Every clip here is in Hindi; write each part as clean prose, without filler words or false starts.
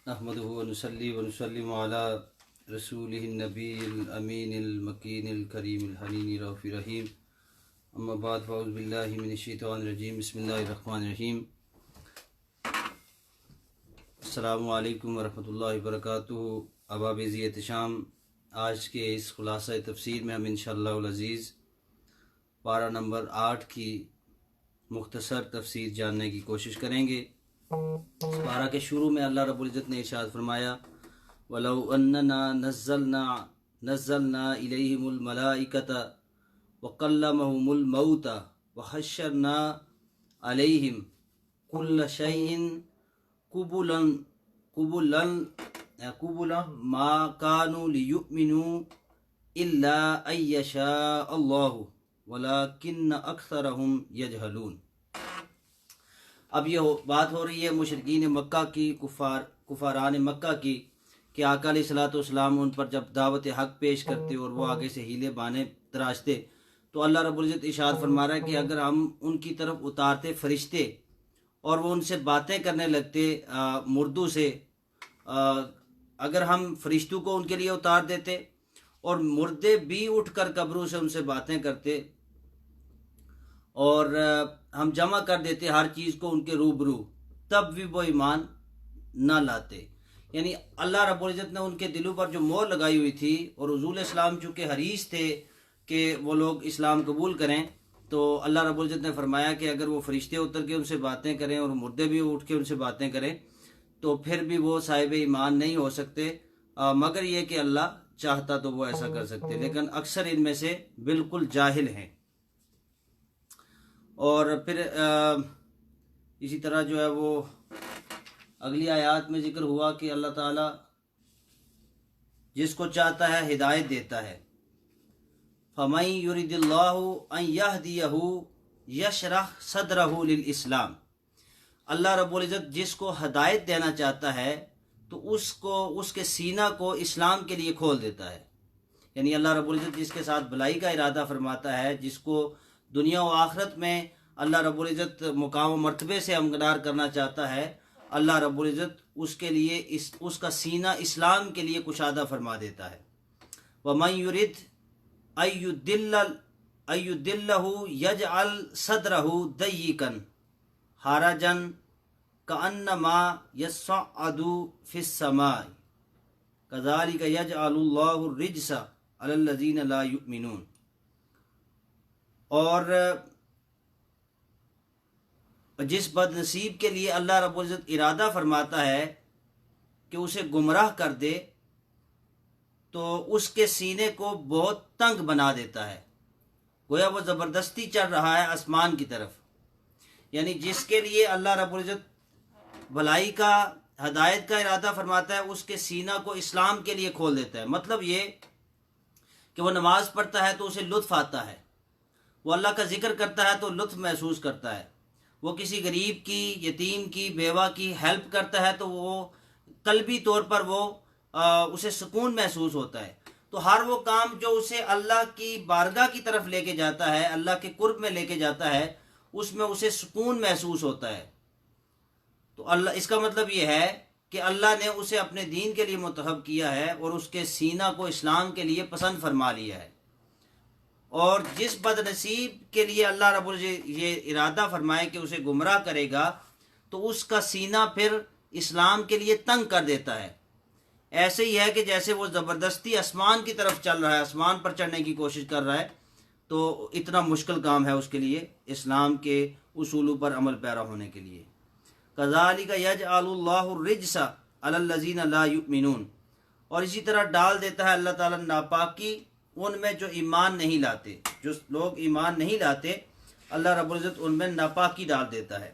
नहमदुहु व नुसल्ली व नुसल्लिमु अला रसूलिहिन नबिय्यिल अमीनिल मकीनिल करीमिल हनीनिर रऊफ़िर रहीम। अम्मा बाद फ़अऊज़ु बिल्लाहि मिनश शैतानिर रजीम। बिस्मिल्लाहिर रहमानिर रहीम। अस्सलामु अलैकुम व रहमतुल्लाहि व बरकातुहू। अबाब-ए-ज़ी एहतिशाम, आज के इस खुलासा तफ़सीर में हम इंशाअल्लाहुल अज़ीज़ पारा नंबर 8 की मुख्तसर तफ़सीर जानने की कोशिश करेंगे। इस पारा के शुरू में अल्लाह रब्बुल इज़्ज़त ने इरशाद फरमाया, वलौ अन्नना नज़्ज़लना इलैहिमुल मलाइकता व कल्लमहुमुल मौता व हश्शरना अलैहिम कुल्ल शैइन कुबुलन कुबुलन कुबुलन मा कानू लियुमिनू इल्ला अय्यशा अल्लाहु वलाकिन्न अक्सरहुम यजहलून। अब ये बात हो रही है मुशरिकीन मक्का की, कुफारान मक्का की, कि आका अलैहिस्सलाम उन पर जब दावत हक पेश करते और वो आगे से हीले बहाने तराशते, तो अल्लाह रब्बुल इज़्ज़त इरशाद फरमा रहा है कि अगर हम उनकी तरफ उतारते फरिश्ते और वो उनसे बातें करने लगते मुर्दों से, अगर हम फरिश्तों को उनके लिए उतार देते और मुर्दे भी उठकर कब्रों से उनसे बातें करते और हम जमा कर देते हर चीज़ को उनके रूबरू, तब भी वो ईमान ना लाते। यानी अल्लाह रब्बुल इज़्ज़त ने उनके दिलों पर जो मोहर लगाई हुई थी, और हुज़ूर इस्लाम चूँकि हरीस थे कि वो लोग इस्लाम कबूल करें, तो अल्लाह रब्बुल इज़्ज़त ने फरमाया कि अगर वो फरिश्ते उतर के उनसे बातें करें और मुर्दे भी उठ के उनसे बातें करें, तो फिर भी वो साहिब ईमान नहीं हो सकते, मगर ये कि अल्लाह चाहता तो वो ऐसा कर सकते, लेकिन अक्सर इनमें से बिल्कुल जाहिल हैं। और फिर इसी तरह जो है वो अगली आयत में जिक्र हुआ कि अल्लाह ताला जिसको चाहता है हिदायत देता है। फमन युरिदिल्लाहु अन यहदियहु यशरह सदरहु लिल इस्लाम। अल्लाह रब्बुल इज़्ज़त जिसको हिदायत देना चाहता है तो उसको, उसके सीना को इस्लाम के लिए खोल देता है। यानी अल्लाह रब्बुल इज़्ज़त जिसके साथ भलाई का इरादा फरमाता है, जिसको दुनिया व आखिरत में अल्लाह रब्बुल इज़्ज़त मुकाम व मर्तबे से हमगनार करना चाहता है, अल्लाह रब्बुल इज़्ज़त उसके लिए उसका सीना इस्लाम के लिए कुशादा फरमा देता है। वमन युरिद अय्युदिल्लहु यजअल सदरहु दय्यिकन हरजन कअन्नमा यस्अदु फिस समाई कज़ालिका यजअलुल्लाहु रिज्सा अलल्लज़ीना ला युमिनून। और जिस बदनसीब के लिए अल्लाह रब्बुल इज़्ज़त इरादा फरमाता है कि उसे गुमराह कर दे, तो उसके सीने को बहुत तंग बना देता है, गोया वो ज़बरदस्ती चढ़ रहा है आसमान की तरफ। यानी जिसके लिए अल्लाह रब्बुल इज़्ज़त भलाई का, हदायत का इरादा फरमाता है, उसके सीना को इस्लाम के लिए खोल देता है। मतलब ये कि वो नमाज़ पढ़ता है तो उसे लुत्फ़ आता है, वो अल्लाह का जिक्र करता है तो लुत्फ़ महसूस करता है, वो किसी गरीब की, यतीम की, बेवा की हेल्प करता है तो वो कल्बी तौर पर वो उसे सुकून महसूस होता है। तो हर वो काम जो उसे अल्लाह की बारगाह की तरफ लेके जाता है, अल्लाह के कुर्ब में लेके जाता है, उसमें उसे सुकून महसूस होता है। तो अल्लाह, इसका मतलब ये है कि अल्लाह ने उसे अपने दीन के लिए मुतहब किया है और उसके सीना को इस्लाम के लिए पसंद फरमा लिया है। और जिस बदनसीब के लिए अल्लाह रब्बुल ये इरादा फरमाए कि उसे गुमराह करेगा, तो उसका सीना फिर इस्लाम के लिए तंग कर देता है। ऐसे ही है कि जैसे वो ज़बरदस्ती आसमान की तरफ चल रहा है, आसमान पर चढ़ने की कोशिश कर रहा है, तो इतना मुश्किल काम है उसके लिए इस्लाम के उसूलों पर अमल पैरा होने के लिए। कज़ालिका यजअलुल्लाहु रिज्सा अलल्लज़ीना ला युमिनून। और इसी तरह डाल देता है अल्लाह ताला नापाकी उनमें जो ईमान नहीं लाते। जो लोग ईमान नहीं लाते, अल्लाह रब्बुल इज़्ज़त उनमें नापाकी डाल देता है।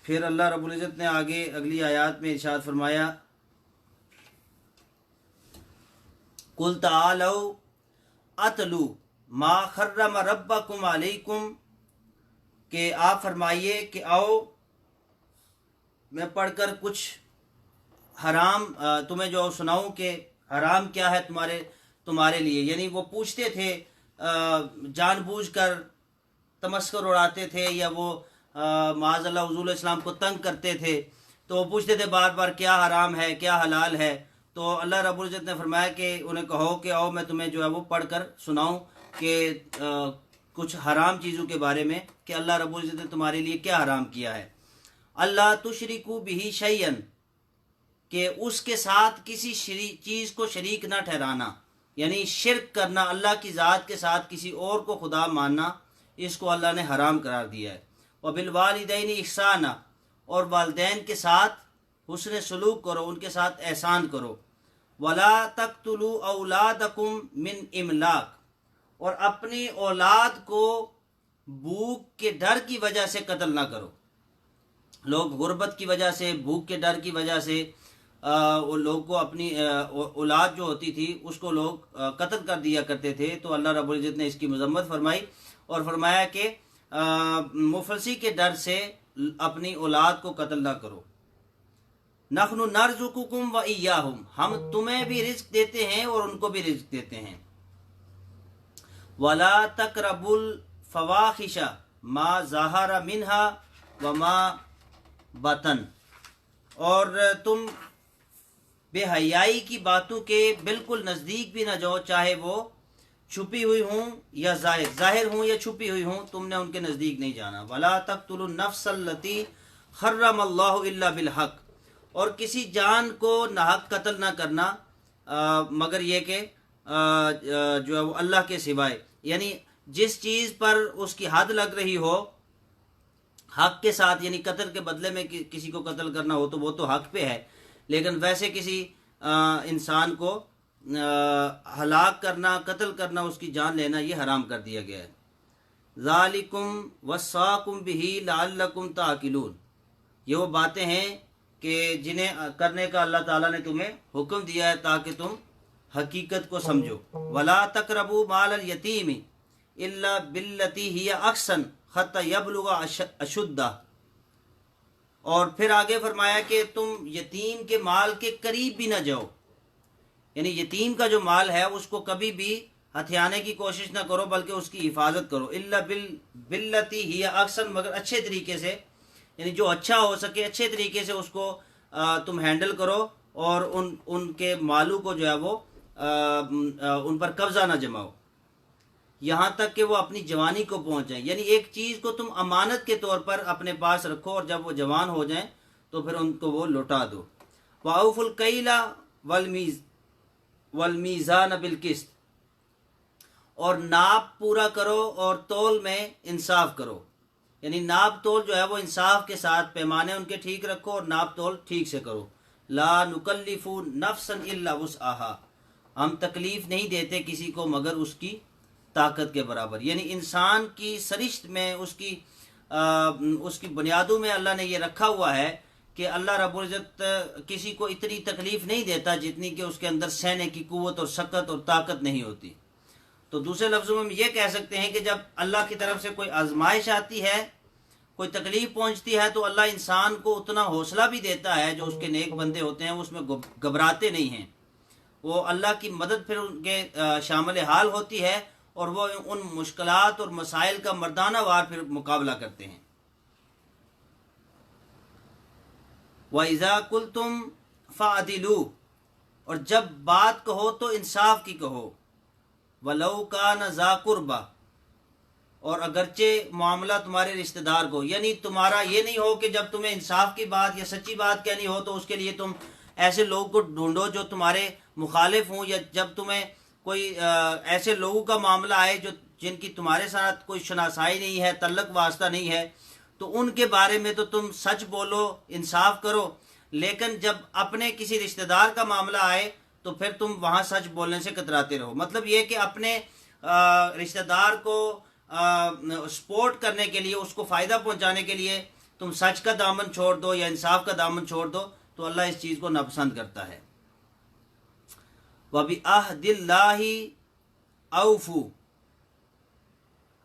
फिर अल्लाह रब्बुल इज़्ज़त ने आगे अगली आयत में इरशाद फरमाया, कुल तालौ अतलू मा खर्रम रब्बकुम अलैकुम, के आप फरमाइए कि आओ मैं पढ़कर कुछ हराम तुम्हें जो सुनाऊं कि हराम क्या है तुम्हारे लिए। यानी वो पूछते थे जानबूझकर तमस्कर उड़ाते थे, या वो माज़अल्लाह हुज़ूर इस्लाम को तंग करते थे, तो वो पूछते थे बार बार क्या हराम है क्या हलाल है। तो अल्लाह रब्बुल इज़्ज़त ने फरमाया कि उन्हें कहो कि आओ मैं तुम्हें जो है वो पढ़ कर सुनाऊँ कि कुछ हराम चीज़ों के बारे में कि अल्लाह रब्बुल इज़्ज़त ने तुम्हारे लिए क्या हराम किया है। अल्लाह तुशरिकू बिही शैयन, कि उसके साथ किसी चीज़ को शरीक ना ठहराना, यानी शिरक करना, अल्लाह की ज़ात के साथ किसी और को खुदा मानना, इसको अल्लाह ने हराम करार दिया है। व बिलवालिदैन इहसाना, और वालिदैन के साथ हुस्न सलूक करो, उनके साथ एहसान करो। वला तक़्तुलू औलादकुम मिन इमलाक, और अपनी औलाद को भूख के डर की वजह से कत्ल ना करो। लोग गुर्बत की वजह से, भूख के डर की वजह से वो लोग को अपनी औलाद जो होती थी उसको लोग कत्ल कर दिया करते थे। तो अल्लाह रब्बुल इज़्ज़त ने इसकी मजम्मत फरमाई और फरमाया कि मुफलसी के डर से अपनी औलाद को कत्ल ना करो। नहनु नरज़ुकुकुम व इय्याहुम, हम तुम्हें भी रिज्क देते हैं और उनको भी रिज्क देते हैं। वला तक़रबुल फ़वाहिशा मा ज़हरा मिन्हा व मा बतन, और तुम बेहयाई की बातों के बिल्कुल नज़दीक भी ना जाओ, चाहे वो छुपी हुई हूँ या जाहिर हूँ या छुपी हुई हूँ, तुमने उनके नज़दीक नहीं जाना। वला तक़्तुलुन नफ्सल्लती हर्रमल्लाहु इल्ला बिलहक़, और किसी जान को नाहक कत्ल ना करना मगर ये कि जो है वो अल्लाह के सिवाय, यानी जिस चीज़ पर उसकी हद लग रही हो हक के साथ, यानी कत्ल के बदले में किसी को कत्ल करना हो तो वो तो हक पे है, लेकिन वैसे किसी इंसान को हलाक करना, कत्ल करना, उसकी जान लेना, ये हराम कर दिया गया है। ज़ालिकुम वस्साकुम बिही लअल्लकुम ताक़िलून, ये वो बातें हैं कि जिन्हें करने का अल्लाह ताला ने तुम्हें हुक्म दिया है ताकि तुम हकीकत को समझो। वला तक़रबू मालल यतीमी इल्ला बिल्लती हिया अहसन हत्ता यबलुगा अशुद्दा, और फिर आगे फरमाया कि तुम यतीम के माल के करीब भी ना जाओ, यानी यतीम का जो माल है उसको कभी भी हथियाने की कोशिश ना करो बल्कि उसकी हिफाजत करो। इल्ला बिल्लती हिया अहसन, मगर अच्छे तरीके से, यानी जो अच्छा हो सके अच्छे तरीके से उसको तुम हैंडल करो और उनके मालों को जो है वो उन पर कब्जा ना जमाओ यहाँ तक कि वो अपनी जवानी को पहुंच जाए। यानी एक चीज़ को तुम अमानत के तौर पर अपने पास रखो और जब वो जवान हो जाएं तो फिर उनको वो लौटा दो। वाउफुल कैला वल मीज़ान बिल किस्त, और नाप पूरा करो और तौल में इंसाफ करो, यानी नाप तोल जो है वो इंसाफ के साथ, पैमाने उनके ठीक रखो और नाप तोल ठीक से करो। ला नुकल्लिफु नफ्सन इल्ला वुसअहा, हम तकलीफ नहीं देते किसी को मगर उसकी ताकत के बराबर, यानी इंसान की सरिश्त में उसकी बुनियादों में अल्लाह ने ये रखा हुआ है कि अल्लाह रब्बुल इज़्ज़त किसी को इतनी तकलीफ नहीं देता जितनी कि उसके अंदर सहने की कुव्वत और शक्कत और ताकत नहीं होती। तो दूसरे लफ्ज़ों में हम ये कह सकते हैं कि जब अल्लाह की तरफ से कोई आजमाइश आती है, कोई तकलीफ पहुंचती है, तो अल्लाह इंसान को उतना हौसला भी देता है, जो उसके नेक बंदे होते हैं उसमें घबराते नहीं हैं, वो अल्लाह की मदद फिर उनके शामिल हाल होती है और वो उन मुश्किलात और मसाइल का मर्दाना वार फिर मुकाबला करते हैं। व इज़ा कुल्तुम फ़अदिलू, और जब बात कहो तो इंसाफ की कहो। वलौ कान ज़ा कुर्बा, और अगरचे मामला तुम्हारे रिश्तेदार को, यानी तुम्हारा ये नहीं हो कि जब तुम्हें इंसाफ की बात या सच्ची बात कहनी हो तो उसके लिए तुम ऐसे लोगों को ढूंढो जो तुम्हारे मुखालिफ हों, या जब तुम्हें कोई ऐसे लोगों का मामला आए जो जिनकी तुम्हारे साथ कोई शनासाई नहीं है, तल्लक वास्ता नहीं है, तो उनके बारे में तो तुम सच बोलो, इंसाफ करो। लेकिन जब अपने किसी रिश्तेदार का मामला आए तो फिर तुम वहाँ सच बोलने से कतराते रहो। मतलब ये कि अपने रिश्तेदार को सपोर्ट करने के लिए, उसको फ़ायदा पहुँचाने के लिए तुम सच का दामन छोड़ दो या इंसाफ का दामन छोड़ दो, तो अल्लाह इस चीज़ को नापसंद करता है। वबि अहदिल्लाहि औफू,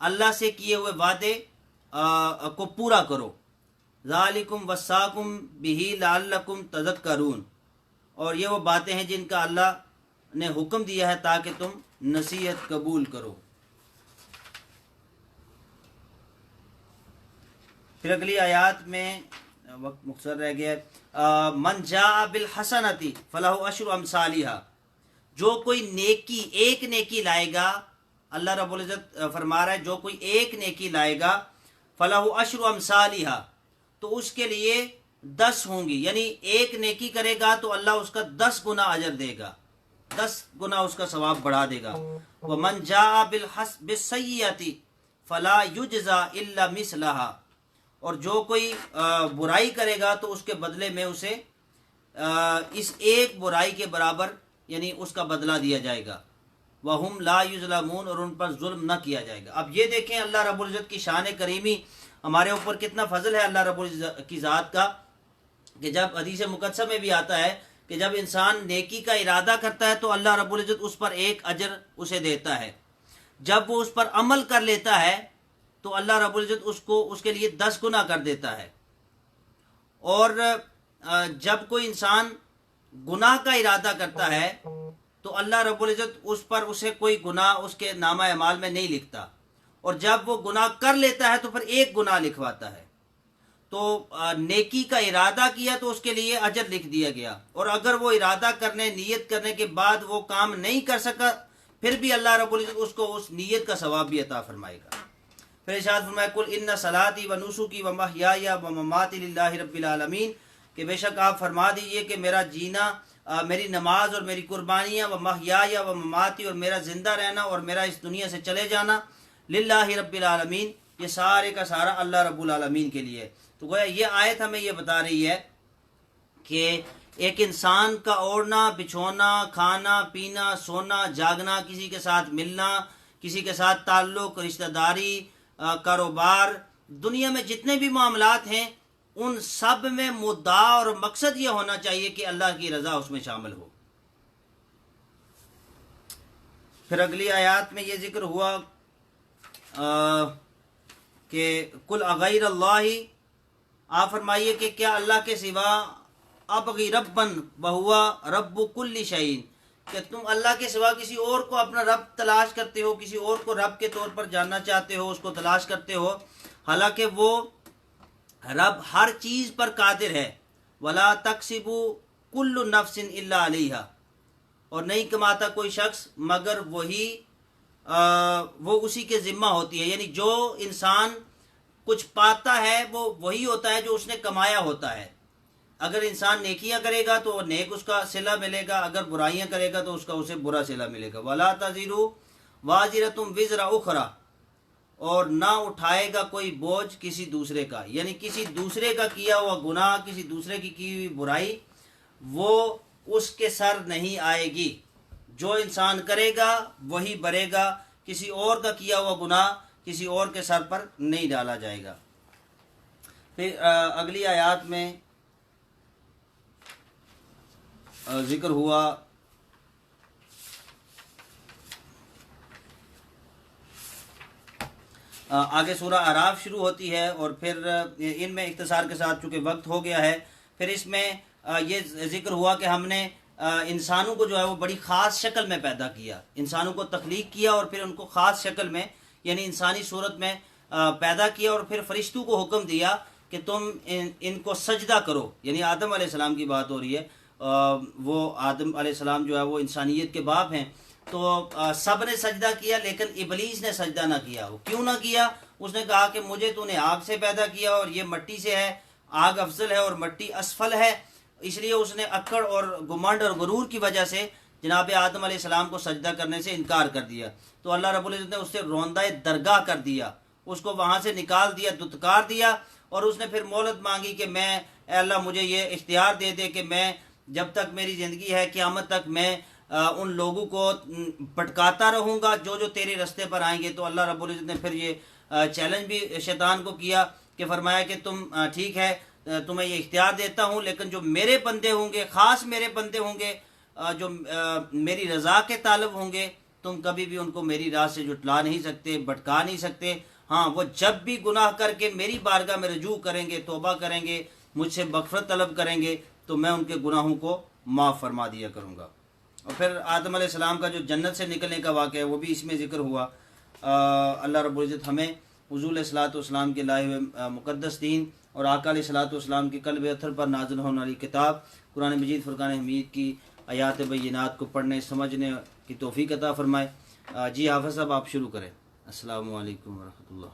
अल्लाह से किए हुए वादे को पूरा करो। ज़ालिकुम वस्साकुम बिही लअल्लकुम तज़क्करून, और ये वो बातें हैं जिनका अल्लाह ने हुक्म दिया है ताकि तुम नसीहत कबूल करो। फिर अगली आयत में वक्त मुख्तसर रह गया, मन जा बिल हसनती फलाहु अशरु अमसालिहा, जो कोई नेकी एक नेकी लाएगा, अल्लाह रब्बुल इज़्ज़त फरमा रहा है जो कोई एक नेकी लाएगा फलाहु अशरु अमसालिहा, तो उसके लिए 10 होंगी, यानी एक नेकी करेगा तो अल्लाह उसका 10 गुना अजर देगा, 10 गुना उसका सवाब बढ़ा देगा। वह मन जा बिस्सय्यति फला युजज़ा इल्ला मिसलहा, और जो कोई बुराई करेगा तो उसके बदले में उसे इस एक बुराई के बराबर यानी उसका बदला दिया जाएगा। वहुम ला युज़लमून, और उन पर जुल्म न किया जाएगा। अब ये देखें अल्लाह रब्बुल इज़्ज़त की शान करीमी, हमारे ऊपर कितना फजल है अल्लाह रब्बुल इज़्ज़त की ज़ात का, कि जब हदीस मुक़द्दसा में भी आता है कि जब इंसान नेकी का इरादा करता है तो अल्लाह रब्बुल इज़्ज़त उस पर एक अजर उसे देता है, जब वो उस पर अमल कर लेता है तो अल्लाह रब्बुल इज़्ज़त उसको उसके लिए 10 गुना कर देता है। और जब कोई इंसान गुनाह का इरादा करता है तो अल्लाह रब्बुल इज़्ज़त उस पर उसे कोई गुनाह उसके नामा अमाल में नहीं लिखता, और जब वो गुनाह कर लेता है तो फिर एक गुनाह लिखवाता है। तो नेकी का इरादा किया तो उसके लिए अजर लिख दिया गया, और अगर वो इरादा करने नीयत करने के बाद वो काम नहीं कर सका फिर भी अल्लाह रब्बुल इज़्ज़त उसको उस नीयत का सवाब भी अता फरमाएगा। फिर इरशाद फरमाया कुल इन्ना सलाती व नुसुकी व महयाया व ममाती लिल्लाहि रब्बिल आलमीन, कि बेशक आप फरमा दीजिए कि मेरा जीना, मेरी नमाज और मेरी कुर्बानियाँ, व महयाया व ममाती, और मेरा ज़िंदा रहना और मेरा इस दुनिया से चले जाना, लिल्लाहि रब्बिल आलमीन, ये सारे का सारा अल्लाह रब्बुल आलमीन के लिए। तो गोया ये आयत हमें ये बता रही है कि एक इंसान का ओढ़ना बिछोना, खाना पीना, सोना जागना, किसी के साथ मिलना, किसी के साथ ताल्लुक़, रिश्तेदारी, कारोबार, दुनिया में जितने भी मामलात हैं उन सब में मुद्दा और मकसद ये होना चाहिए कि अल्लाह की रज़ा उसमें शामिल हो। फिर अगली आयत में ये जिक्र हुआ कि कुल अगैर अल्लाही, आप फरमाइए कि क्या अल्लाह के सिवा अबगी रब्बन बहुआ रब्बु कुल्ली शैइन, कि तुम अल्लाह के सिवा किसी और को अपना रब तलाश करते हो, किसी और को रब के तौर पर जानना चाहते हो, उसको तलाश करते हो, हालांकि वो रब हर चीज़ पर कादिर है। वला तक्सिबु कुल्लु नफ्सिन इल्ला अलैहा, और नहीं कमाता कोई शख्स मगर वो उसी के ज़िम्मा होती है, यानी जो इंसान कुछ पाता है वो वही होता है जो उसने कमाया होता है। अगर इंसान नेकियां करेगा तो नेक उसका सिला मिलेगा, अगर बुराइयां करेगा तो उसका उसे बुरा सिला मिलेगा। वला तज़िरु वाजिरतुम विज़रा उखरा, और ना उठाएगा कोई बोझ किसी दूसरे का, यानी किसी दूसरे का किया हुआ गुनाह, किसी दूसरे की हुई बुराई वो उसके सर नहीं आएगी। जो इंसान करेगा वही भरेगा, किसी और का किया हुआ गुनाह किसी और के सर पर नहीं डाला जाएगा। फिर अगली आयत में जिक्र हुआ आगे सूरह आराफ शुरू होती है, और फिर इनमें इख्तिसार के साथ चूँकि वक्त हो गया है, फिर इसमें ये जिक्र हुआ कि हमने इंसानों को जो है वो बड़ी ख़ास शक्ल में पैदा किया, इंसानों को तख्लीक किया और फिर उनको ख़ास शक्ल में यानी इंसानी सूरत में पैदा किया, और फिर फरिश्तों को हुक्म दिया कि तुम इनको सजदा करो, यानी आदम अलैहिस्सलाम की बात हो रही है। वो आदम अलैहिस्सलाम जो है वो इंसानियत के बाप हैं, तो सब ने सजदा किया लेकिन इबलीस ने सजदा ना किया। वो क्यों ना किया? उसने कहा कि मुझे तूने आग से पैदा किया और ये मिट्टी से है, आग अफजल है और मिट्टी असफल है, इसलिए उसने अक्कड़ और गुमंड और गुरूर की वजह से जनाब आदम अलैहिस्सलाम को सजदा करने से इनकार कर दिया। तो अल्लाह रब्बुल इज़्ज़त ने उससे रोंदा दरगाह कर दिया, उसको वहाँ से निकाल दिया, दुत्कार दिया, और उसने फिर मोहलत मांगी कि मैं अल्लाह मुझे ये इख्तियार दे दे कि मैं जब तक मेरी ज़िंदगी है क़यामत तक मैं उन लोगों को भटकाता रहूँगा जो जो तेरे रास्ते पर आएंगे। तो अल्लाह रब्बुल इज़्ज़त ने फिर ये चैलेंज भी शैतान को किया कि फरमाया कि तुम ठीक है तुम्हें ये इख्तियार देता हूँ, लेकिन जो मेरे बंदे होंगे, ख़ास मेरे बंदे होंगे जो मेरी रज़ा के तालब होंगे, तुम कभी भी उनको मेरी राह से जुटला नहीं सकते, भटका नहीं सकते। हाँ, वो जब भी गुनाह करके मेरी बारगाह में रजू करेंगे, तौबा करेंगे, मुझसे मग़फ़िरत तलब करेंगे तो मैं उनके गुनाहों को माफ़ फरमा दिया करूँगा। और फिर आदम अलैहिस्सलाम का जो जन्नत से निकलने का वाक़या है वो भी इसमें ज़िक्र हुआ। अल्लाह रब्बुल इज़्ज़त हमें हुज़ूर अलैहिस्सलाम के लाए हुए मुक़द्दस दीन और आका अलैहिस्सलाम के कल्ब अत्हर पर नाज़िल होने वाली किताब कुरान मजीद फ़ुरक़ान हमीद की आयात बय्यिनात को पढ़ने समझने की तौफ़ीक़ अता फ़रमाए। जी हाफ़िज़ साहब, आप शुरू करें। अस्सलामु अलैकुम व रहमतुल्लाह।